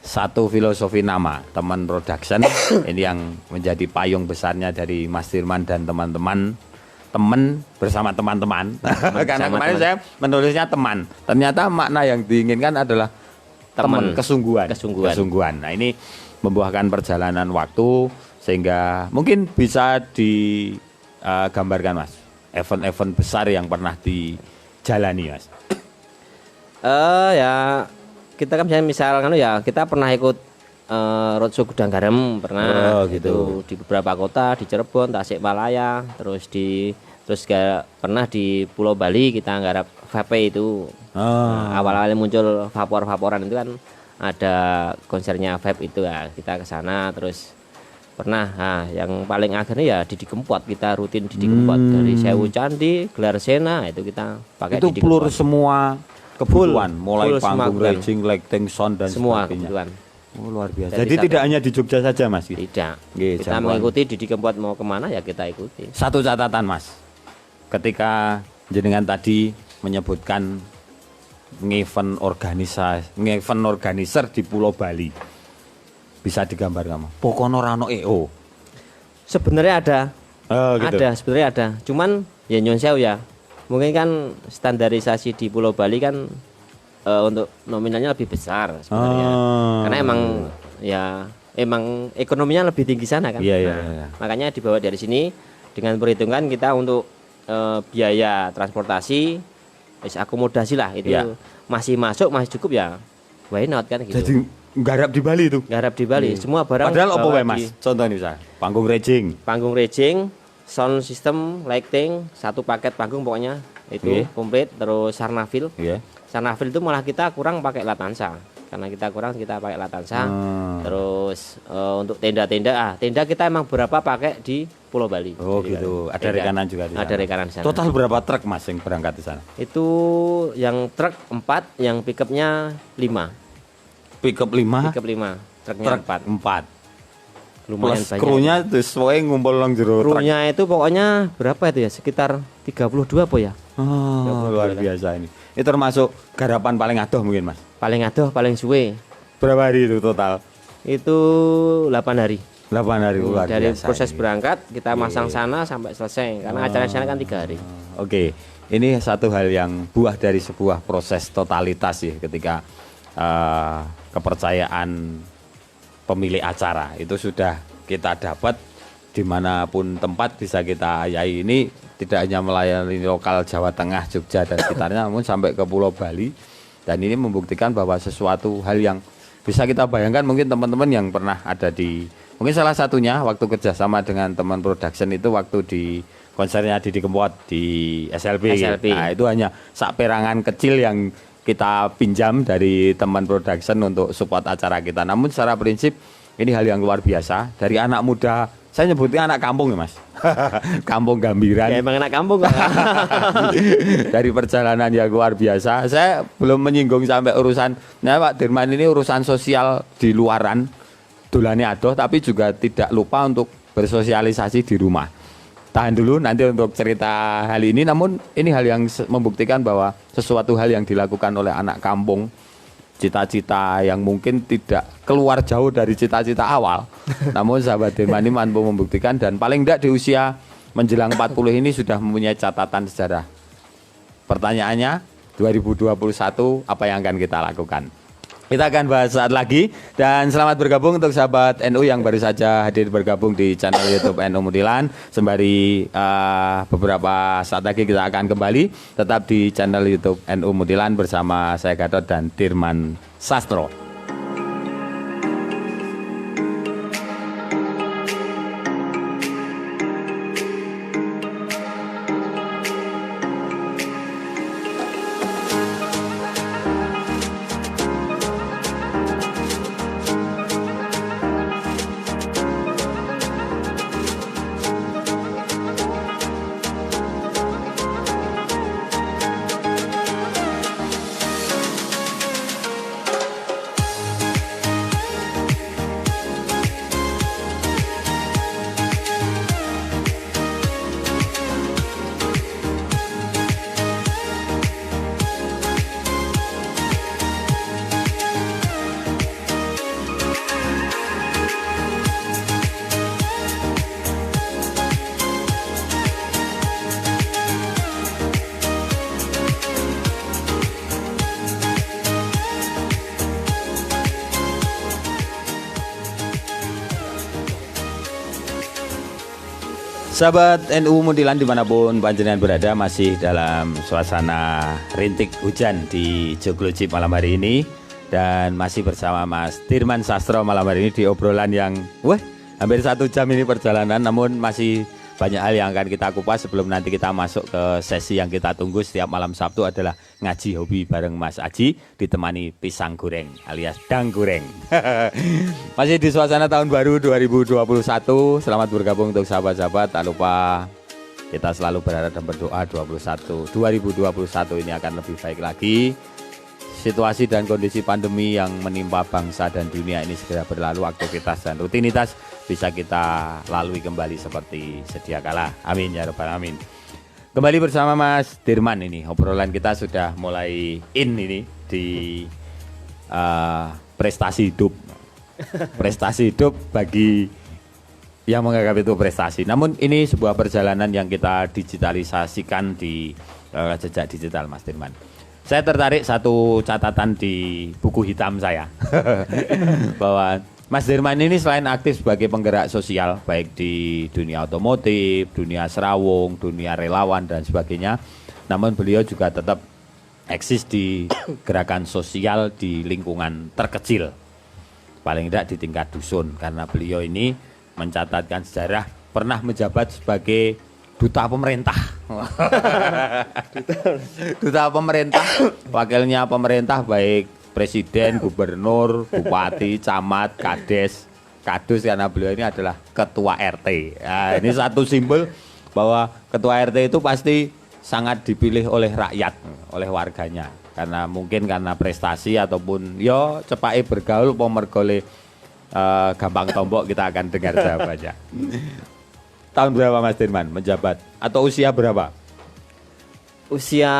Satu filosofi nama teman production ini yang menjadi payung besarnya dari Mas Dirman dan teman-teman. Teman bersama teman-teman. Karena kemarin saya menulisnya teman. Ternyata makna yang diinginkan adalah teman, kesungguhan. Nah, ini membuahkan perjalanan waktu sehingga mungkin bisa digambarkan Mas. Event-event besar yang pernah dijalani Mas. Ya kita kan misal kan ya kita pernah ikut roadshow Gudang Garam pernah gitu. Di beberapa kota di Cirebon, Tasikmalaya, terus pernah di Pulau Bali kita nggarap vape itu. Awal-awalnya muncul vapor-vaporan itu kan ada konsernya vape itu ya kita ke sana terus pernah yang paling akhirnya ya Didi Kempot kita rutin Didi Kempot dari Sewu Candi, Gelar Sena itu kita pakai itu Didi plur Kempot. semua kebutuhan mulai full panggung, semua raging, lighting, sound dan semua sebagainya. kebutuhan. Oh, luar biasa. Dari Jadi satu- tidak hanya di Jogja saja Mas. Tidak. Nggih, Kita jangkauan. mengikuti Didi Kempot mau kemana ya kita ikuti. Satu catatan Mas. Ketika jenengan tadi menyebutkan event organizer di Pulau Bali. Bisa digambar kamu. Pokono rano EO. Sebenarnya ada. Gitu. Ada, sebenarnya ada. Cuman ya nyun sewu ya. Mungkin kan standarisasi di Pulau Bali kan untuk nominalnya lebih besar sebenarnya. Karena emang ekonominya lebih tinggi sana kan. Iya. Makanya dibawa dari sini dengan perhitungan kita untuk biaya transportasi, akomodasi lah itu Iya. masih masuk, masih cukup ya. Why not kan gitu. Jadi garap di Bali itu. Garap di Bali, semua barang. Padahal apa bawa wae Mas? di Contohnya misalnya panggung raging. Panggung raging, sound system, lighting, satu paket panggung pokoknya itu Oke. komplit. Terus Sarnafil. Iya. Sarnafil itu malah kita kurang pakai Latansa. Karena kita pakai Latansa. Terus untuk tenda-tenda, tenda kita emang berapa pakai di Pulau Bali. Oh Jadi, gitu. Ada tenda. rekanan juga di sana. Ada rekanan di sana. Total berapa truk Mas yang berangkat di sana? Itu yang truk 4, yang pickupnya 5. Pickup 5, Pickup 5, truknya truk 4. 4. Lumayan Plus banyak. krunya tuh sesuai ngumpul nang jero truk. Krunya itu pokoknya berapa itu ya? Sekitar 32 apa ya? Oh, luar biasa ini. Ini termasuk garapan paling adoh mungkin Mas. Paling adoh, paling suwe. Berapa hari itu total? Itu 8 hari. 8 hari luar Dari biasa. proses ini. berangkat kita masang sana sampai selesai. Karena acara di sana kan 3 hari. Oke, ini satu hal yang buah dari sebuah proses totalitas ya ketika kepercayaan pemilik acara itu sudah kita dapat dimanapun tempat bisa kita ayai. Ini tidak hanya melayani lokal Jawa Tengah, Jogja dan sekitarnya, namun sampai ke Pulau Bali. Dan ini membuktikan bahwa sesuatu hal yang bisa kita bayangkan mungkin teman-teman yang pernah ada di, mungkin salah satunya waktu kerjasama dengan teman production itu waktu di konsernya Didi Kempot di SLB. SLB. Nah itu hanya sak perangan kecil yang kita pinjam dari teman production untuk support acara kita. Namun secara prinsip ini hal yang luar biasa dari anak muda. Saya nyebutnya anak kampung ya Mas. Kampung Gambiran. Ya emang anak kampung. Dari perjalanan yang luar biasa. Saya belum menyinggung sampai urusan, nah Pak Dirman ini urusan sosial di luaran, dolane adoh, tapi juga tidak lupa untuk bersosialisasi di rumah. Tahan dulu nanti untuk cerita hal ini, namun ini hal yang membuktikan bahwa sesuatu hal yang dilakukan oleh anak kampung, cita-cita yang mungkin tidak keluar jauh dari cita-cita awal. Namun sahabat Dirman ini mampu membuktikan, dan paling tidak di usia menjelang 40 ini sudah mempunyai catatan sejarah. Pertanyaannya, 2021 apa yang akan kita lakukan? Kita akan bahas saat lagi, dan selamat bergabung untuk sahabat NU yang baru saja hadir bergabung di channel YouTube NU Mudilan. Sembari beberapa saat lagi kita akan kembali tetap di channel YouTube NU Mudilan bersama saya Gatot dan Dirman Sastro. Sahabat NU Mudilan dimanapun panjenengan berada, masih dalam suasana rintik hujan di Jogloji malam hari ini, dan masih bersama Mas Dirman Sastro malam hari ini di obrolan yang hampir 1 jam ini perjalanan, namun masih banyak hal yang akan kita kupas sebelum nanti kita masuk ke sesi yang kita tunggu setiap malam Sabtu, adalah ngaji hobi bareng Mas Aji ditemani pisang goreng alias dang goreng. Masih di suasana tahun baru 2021. Selamat bergabung untuk sahabat-sahabat. Tak lupa kita selalu berharap dan berdoa 2021 ini akan lebih baik lagi. Situasi dan kondisi pandemi yang menimpa bangsa dan dunia ini segera berlalu, aktivitas dan rutinitas bisa kita lalui kembali seperti sedia kala. Amin ya rabbal alamin. Kembali bersama Mas Dirman ini, obrolan kita sudah mulai ini di prestasi hidup. Prestasi hidup bagi yang menganggap itu prestasi. Namun ini sebuah perjalanan yang kita digitalisasikan di jejak digital, Mas Dirman. Saya tertarik satu catatan di buku hitam saya bahwa Mas Dirman ini selain aktif sebagai penggerak sosial baik di dunia otomotif, dunia serawung, dunia relawan dan sebagainya, namun beliau juga tetap eksis di gerakan sosial di lingkungan terkecil, paling tidak di tingkat dusun, karena beliau ini mencatatkan sejarah pernah menjabat sebagai duta pemerintah. Duta pemerintah, wakilnya pemerintah baik presiden, gubernur, bupati, camat, kades, kadus, karena beliau ini adalah ketua RT. Nah, ini satu simbol bahwa ketua RT itu pasti sangat dipilih oleh rakyat, oleh warganya. Karena mungkin karena prestasi ataupun yo cepake bergaul pemergole gampang tombok, kita akan dengar jawabannya. Tahun berapa Mas Dirman menjabat? Atau usia berapa? Usia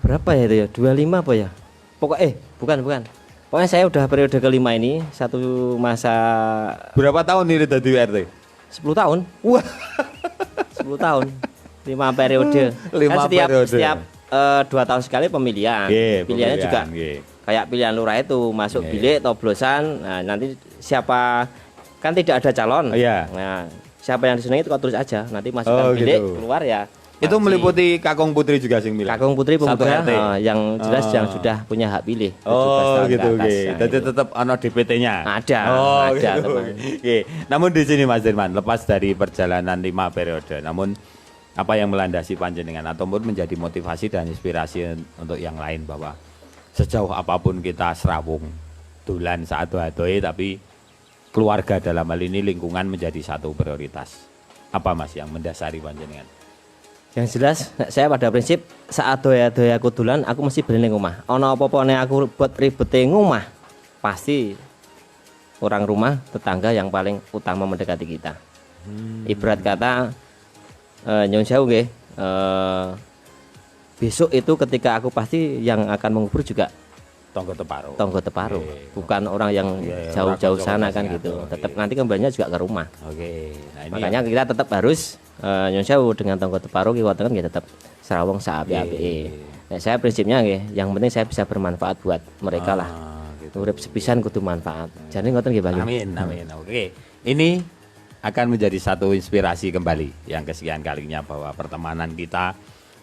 berapa ya itu ya? 25 apa ya? Bukan. Pokoknya saya udah periode kelima ini, satu masa. Berapa tahun ini jadi RT? 10 tahun. Wah. 10 tahun. 5 periode. 5 kan periode. Setiap 2 tahun sekali pemilihan. Pilihannya juga kayak pilihan lurah itu, masuk bilik, toblosan. Nah, nanti siapa, kan tidak ada calon. Nah, siapa yang disenangi itu kau tulis aja. Nanti masukkan bilik, gitu. Keluar ya. Itu meliputi Kakung Putri juga sing milih. Kakung Putri pemuda yang jelas yang sudah punya hak pilih. Gitu. Jadi tetap ono DPT-nya. Ada. Gitu. Namun di sini Mas Dirman, lepas dari perjalanan 5 periode, namun apa yang melandasi panjenengan ataupun menjadi motivasi dan inspirasi untuk yang lain, bahwa sejauh apapun kita serawung, dolan saat doa-doa, tapi keluarga dalam hal ini lingkungan menjadi satu prioritas. Apa Mas yang mendasari panjenengan? Yang jelas saya pada prinsip saat doya-doya kudulan aku mesti beli ning omah. Ana apa-apa nek aku buat ribet ning omah, pasti orang rumah tetangga yang paling utama mendekati kita. Ibarat kata nyun sewu nggih, besok itu ketika aku pasti yang akan mengubur juga Tonggo Teparo, bukan orang yang jauh-jauh sana kan gitu. Tetap nanti kembalinya juga ke rumah. Oke. Nah, ini Makanya kita tetap harus nyun sewu dengan Tonggo Teparo kita kan tetap serawong saapi-apike. Nah, saya prinsipnya nggih, yang penting saya bisa bermanfaat buat mereka lah. gitu. Urip sepisan kudu manfaat. Jadi ngoten nggih, Bang. Amin. Oke. Ini akan menjadi satu inspirasi kembali yang kesekian kalinya bahwa pertemanan kita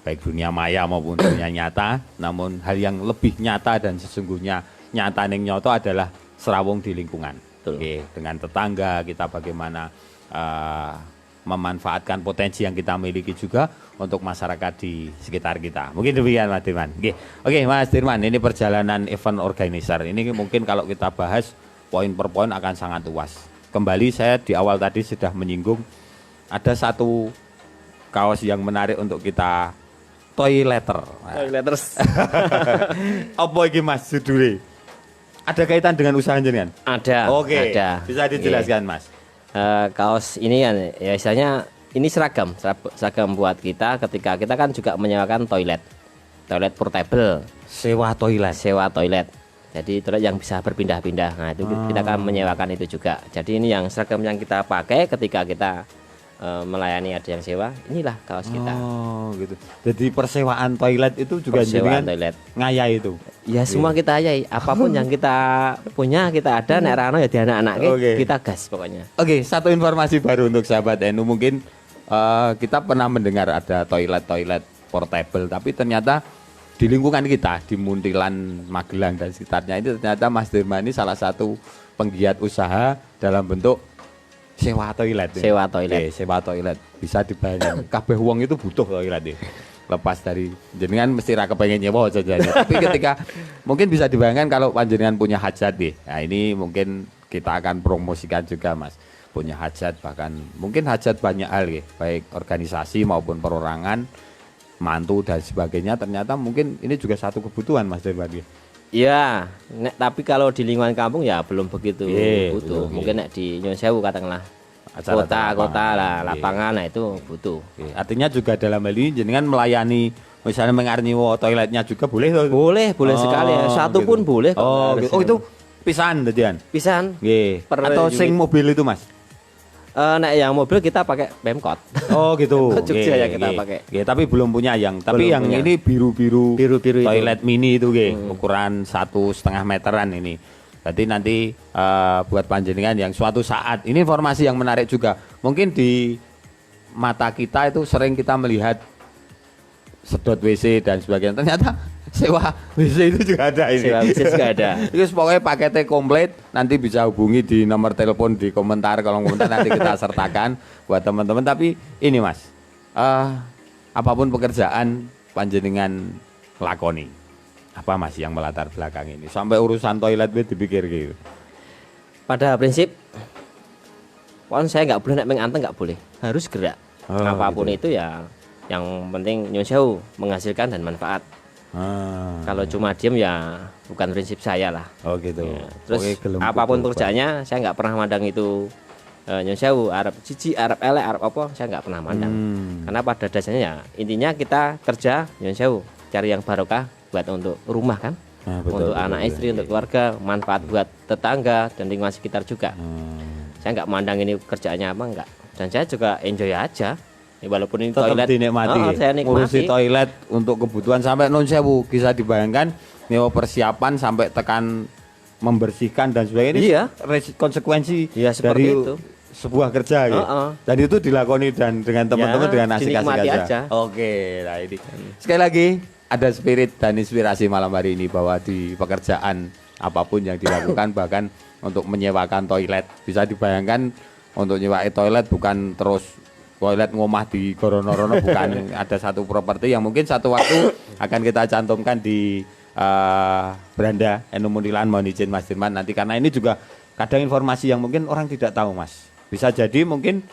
baik dunia maya maupun dunia nyata, namun hal yang lebih nyata dan sesungguhnya nyata ning nyoto adalah serawung di lingkungan. Betul. Oke, dengan tetangga kita bagaimana memanfaatkan potensi yang kita miliki juga untuk masyarakat di sekitar kita. Mungkin demikian Mas Dirman. Oke, Mas Dirman, ini perjalanan event organizer. Ini mungkin kalau kita bahas poin per poin akan sangat luas. Kembali saya di awal tadi sudah menyinggung ada satu kaos yang menarik untuk kita toileter. Toileters. Apa iki Mas judulnya? Ada kaitan dengan usaha jenengan? Ada. Oke. Ada. Bisa dijelaskan Mas? Kaos ini kan ya istilahnya ini seragam buat kita ketika kita kan juga menyewakan toilet portable, Sewa toilet. jadi toilet yang bisa berpindah-pindah. Nah itu kita akan menyewakan itu juga. Jadi ini yang seragam yang kita pakai ketika kita melayani ada yang sewa, inilah kaos kita. Oh gitu. Jadi persewaan toilet itu juga Persewaan jenengan toilet. ngayai itu. Ya semua kita ayai, apapun yang kita punya kita ada, nek rano ya di anak-anak kita gas pokoknya. Oke, satu informasi baru untuk sahabat NU mungkin kita pernah mendengar ada toilet portable, tapi ternyata di lingkungan kita di Muntilan, Magelang dan sekitarnya itu ternyata Mas Dirman ini salah satu penggiat usaha dalam bentuk sewa toilet. Sewa toilet. Bisa dibayangkan kabeh wong itu butuh toilet ya. Lepas dari jenengan mesti ra kepengen nyewa saja. Tapi ketika mungkin bisa dibayangkan kalau panjenengan punya hajat nih. Nah, ini mungkin kita akan promosikan juga Mas. Punya hajat bahkan mungkin hajat banyak hal ya, baik organisasi maupun perorangan, mantu dan sebagainya. Ternyata mungkin ini juga satu kebutuhan Mas Dirman. Iya, tapi kalau di lingkungan kampung ya belum begitu butuh. Belum, Mungkin nek di Nyon Sewu katakanlah kota lah, lapangan nah itu butuh. Artinya juga dalam hal ini jenengan melayani misalnya mengarniwo toiletnya juga boleh toh? Boleh sekali ya. Satu gitu. pun boleh kok. Oh itu pisan tadian. Pisan. Nggih. Atau sing mobil itu Mas? Nek yang mobil kita pakai Pemkot. Oh gitu. Jogja ya kita pakai. Tapi belum punya tapi yang punya. Ini biru-biru toilet itu. Mini itu ukuran 1,5 meteran ini. Berarti nanti buat panjenengan yang suatu saat ini informasi yang menarik juga. Mungkin di mata kita itu sering kita melihat sedot WC dan sebagainya. Ternyata sewa WC itu juga ada ini. Sewa WC juga ada. Itu pokoknya paketnya komplit. Nanti bisa hubungi di nomor telepon di komentar. Kalau komentar nanti kita sertakan buat teman-teman. Tapi ini Mas, apapun pekerjaan panjenengan lakoni, apa Mas yang melatar belakang ini? Sampai urusan toilet dipikir gitu. Pada prinsip, saya nggak boleh naik anteng, nggak boleh. Harus gerak. Apapun gitu. Itu ya, yang penting Nyon Sewu menghasilkan dan manfaat. Kalau cuma diem ya bukan prinsip saya lah. Oh gitu. Ya, terus apapun pekerjaannya saya nggak pernah mandang itu Nyon Sewu, Arab cici, Arab elek, Arab apa, saya nggak pernah mandang. Karena pada dasarnya ya intinya kita kerja Nyon Sewu cari yang barokah buat untuk rumah kan, untuk anak istri, untuk keluarga, manfaat buat tetangga dan lingkungan sekitar juga. Saya nggak mandang ini kerjaannya apa enggak, dan saya juga enjoy aja. Ya, walaupun ini tetap toilet dinikmati. Saya nikmati. Ngurusi toilet untuk kebutuhan sampai Nyon Sewu bisa dibayangkan nyewa persiapan sampai tekan membersihkan dan sebagainya. Iya. Konsekuensi dari itu. Sebuah kerja gitu. Dan itu dilakoni dan dengan teman-teman dengan asik-asik aja. Oke, nah ini. Sekali lagi ada spirit dan inspirasi malam hari ini bahwa di pekerjaan apapun yang dilakukan bahkan untuk menyewakan toilet bisa dibayangkan untuk nyewa toilet bukan terus toilet ngomah di Gorono-rono bukan ada satu properti yang mungkin satu waktu akan kita cantumkan di beranda NU Muntilan. Mohon izin Mas Dirman nanti karena ini juga kadang informasi yang mungkin orang tidak tahu Mas. Bisa jadi mungkin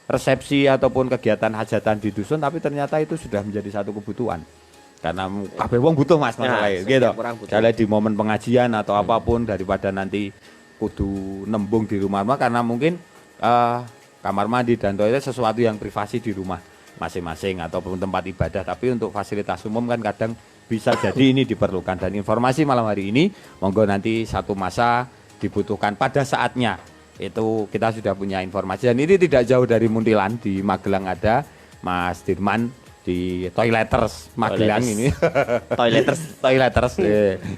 resepsi ataupun kegiatan hajatan di dusun, tapi ternyata itu sudah menjadi satu kebutuhan. Karena kabeh wong butuh Mas masalahnya gitu. Kalau di momen pengajian atau apapun daripada nanti kudu nembung di rumah-rumah, karena mungkin kamar mandi dan toilet sesuatu yang privasi di rumah masing-masing ataupun tempat ibadah, tapi untuk fasilitas umum kan kadang bisa jadi ini diperlukan. Dan informasi malam hari ini monggo nanti satu masa dibutuhkan pada saatnya. Itu kita sudah punya informasi, dan ini tidak jauh dari Muntilan. Di Magelang ada Mas Dirman di Toileters Magelang ini. Toileters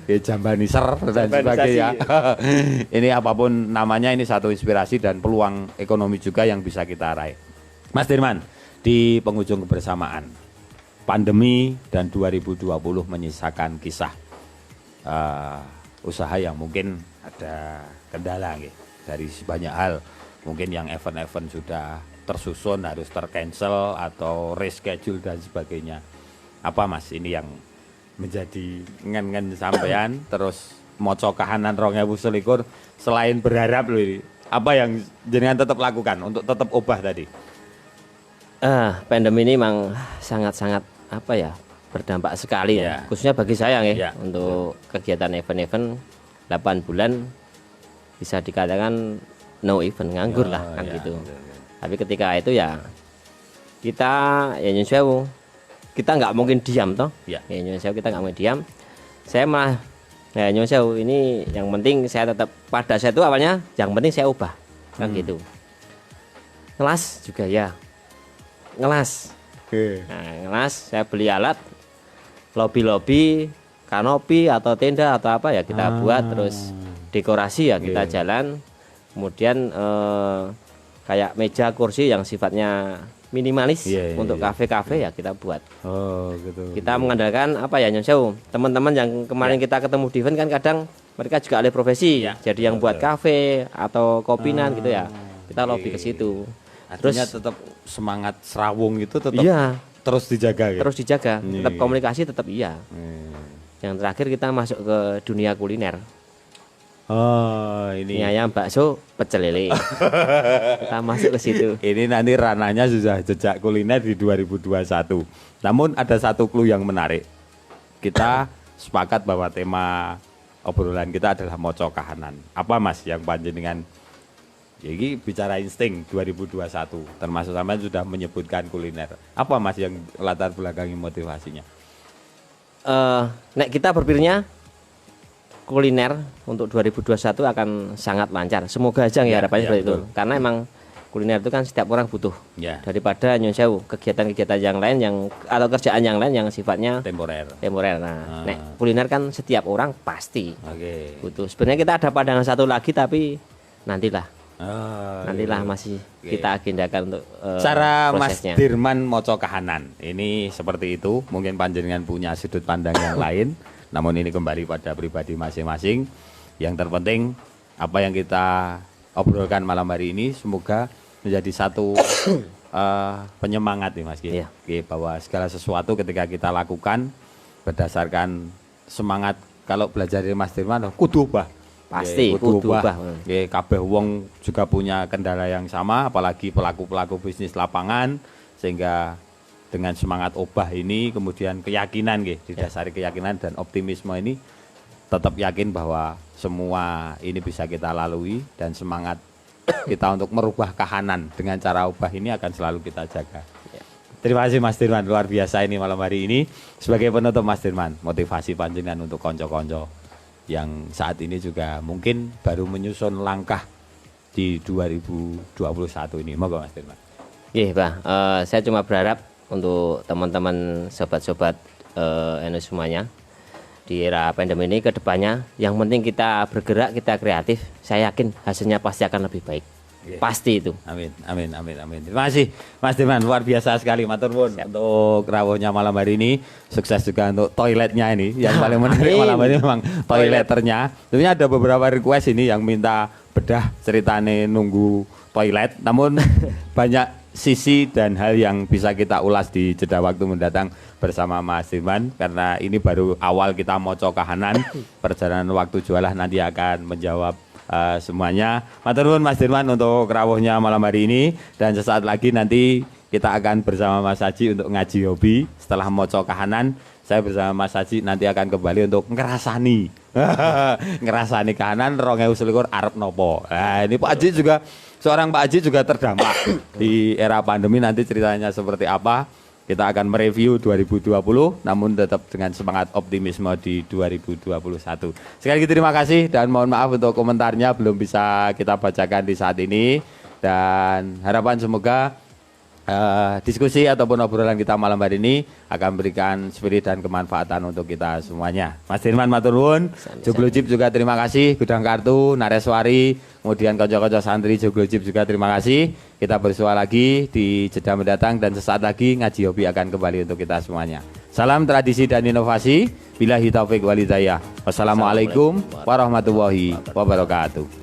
di Jambaniser dan sebagainya. Ini apapun namanya, ini satu inspirasi dan peluang ekonomi juga yang bisa kita raih. Mas Dirman, di penghujung kebersamaan, pandemi dan 2020 menyisakan kisah usaha yang mungkin ada kendala gitu. Dari banyak hal, mungkin yang event-event sudah tersusun harus tercancel atau reschedule dan sebagainya. Apa Mas ini yang menjadi ngen-ngen sampean terus moco kahanan 2021 selain berharap loh ini, apa yang jenengan tetap lakukan untuk tetap obah tadi? Pandemi ini memang sangat-sangat apa ya, berdampak sekali ya, khususnya bagi saya ya, untuk kegiatan event-event 8 bulan bisa dikatakan no event, nganggur lah kan gitu. Tapi ketika itu ya kita nyun sewu, kita nggak mungkin diam toh. Nyun sewu, kita nggak mungkin diam. Saya malah nyun sewu, ini yang penting saya tetap pada saya itu awalnya yang penting saya ubah kan gitu. Ngelas juga ya, ngelas. Nah, ngelas saya beli alat, lobi-lobi, kanopi atau tenda atau apa ya kita buat, terus dekorasi ya kita jalan, kemudian kayak meja kursi yang sifatnya minimalis untuk kafe-kafe ya kita buat. Gitu. Kita mengandalkan apa ya, nyonsew, teman-teman yang kemarin kita ketemu di event kan kadang mereka juga alih profesi, jadi yang buat kafe atau kopinan gitu ya, kita lobby ke situ. Artinya terus tetap semangat serawung itu tetap terus dijaga gitu? Terus dijaga, tetap komunikasi tetap Yang terakhir kita masuk ke dunia kuliner. Ini ayam, bakso, pecel lele. Kita masuk ke situ. Ini nanti ranahnya sudah jejak kuliner di 2021. Namun ada satu clue yang menarik. Kita sepakat bahwa tema obrolan kita adalah moco kahanan. Apa Mas yang panjenengan ini bicara insting 2021, termasuk sampai sudah menyebutkan kuliner. Apa Mas yang latar belakangi motivasinya? Nek kita berpikirnya kuliner untuk 2021 akan sangat lancar. Semoga aja ya harapannya seperti itu. Karena emang kuliner itu kan setiap orang butuh. Daripada nyun sewu kegiatan-kegiatan yang lain yang atau kerjaan yang lain yang sifatnya temporer. Nah, nek kuliner kan setiap orang pasti butuh. Sebenarnya kita ada pandangan satu lagi tapi nantilah. Nantilah masih kita agendakan untuk cara prosesnya. Mas Dirman moco kahanan. Ini seperti itu. Mungkin panjenengan punya sudut pandang yang lain. Namun ini kembali pada pribadi masing-masing. Yang terpenting apa yang kita obrolkan malam hari ini semoga menjadi satu penyemangat nih Mas. Bahwa segala sesuatu ketika kita lakukan berdasarkan semangat. Kalau belajar dari Mas Dirman, kudu ubah. Pasti kudu ubah. Kabeh wong juga punya kendala yang sama, apalagi pelaku-pelaku bisnis lapangan, sehingga dengan semangat obah ini kemudian keyakinan didasari keyakinan dan optimisme ini tetap yakin bahwa semua ini bisa kita lalui, dan semangat kita untuk merubah kahanan dengan cara ubah ini akan selalu kita jaga. Terima kasih Mas Dirman, luar biasa ini malam hari ini. Sebagai penutup Mas Dirman, motivasi panjenengan untuk konco-konco yang saat ini juga mungkin baru menyusun langkah di 2021 ini. Moga Mas Dirman. Pak, saya cuma berharap untuk teman-teman sobat-sobat NU semuanya di era pandemi ini ke depannya, yang penting kita bergerak, kita kreatif, saya yakin hasilnya pasti akan lebih baik. Pasti itu. Amin. Terima kasih Mas Dirman, luar biasa sekali, matur nuwun untuk rawuhnya malam hari ini. Sukses juga untuk toiletnya ini. Yang paling menarik malam hari ini memang toileternya. Tentunya ada beberapa request ini yang minta bedah ceritane nunggu toilet, namun banyak sisi dan hal yang bisa kita ulas di jeda waktu mendatang bersama Mas Dirman, karena ini baru awal kita moco kahanan. Perjalanan waktu jualah nanti akan menjawab semuanya. Matur nuwun Mas Dirman untuk rawuhnya malam hari ini, dan sesaat lagi nanti kita akan bersama Mas Haji untuk ngaji hobi. Setelah moco kahanan, saya bersama Mas Haji nanti akan kembali untuk ngerasani ngerasani kahanan 2021 arep nopo. Nah, ini Pak Haji juga, seorang Pak Haji juga terdampak di era pandemi. Nanti ceritanya seperti apa, kita akan mereview 2020, namun tetap dengan semangat optimisme di 2021. Sekali lagi terima kasih dan mohon maaf untuk komentarnya belum bisa kita bacakan di saat ini, dan harapan semoga diskusi ataupun obrolan kita malam hari ini akan memberikan spirit dan kemanfaatan untuk kita semuanya. Mas Dirman matur nuwun, Joglo Jip juga terima kasih, Gudang Kartu, Nareswari, kemudian konco-konco santri Joglo Jip juga terima kasih. Kita bersua lagi di jeda mendatang, dan sesaat lagi ngaji hobi akan kembali untuk kita semuanya. Salam tradisi dan inovasi, billahi taufik wal hidayah. Wassalamualaikum warahmatullahi wabarakatuh.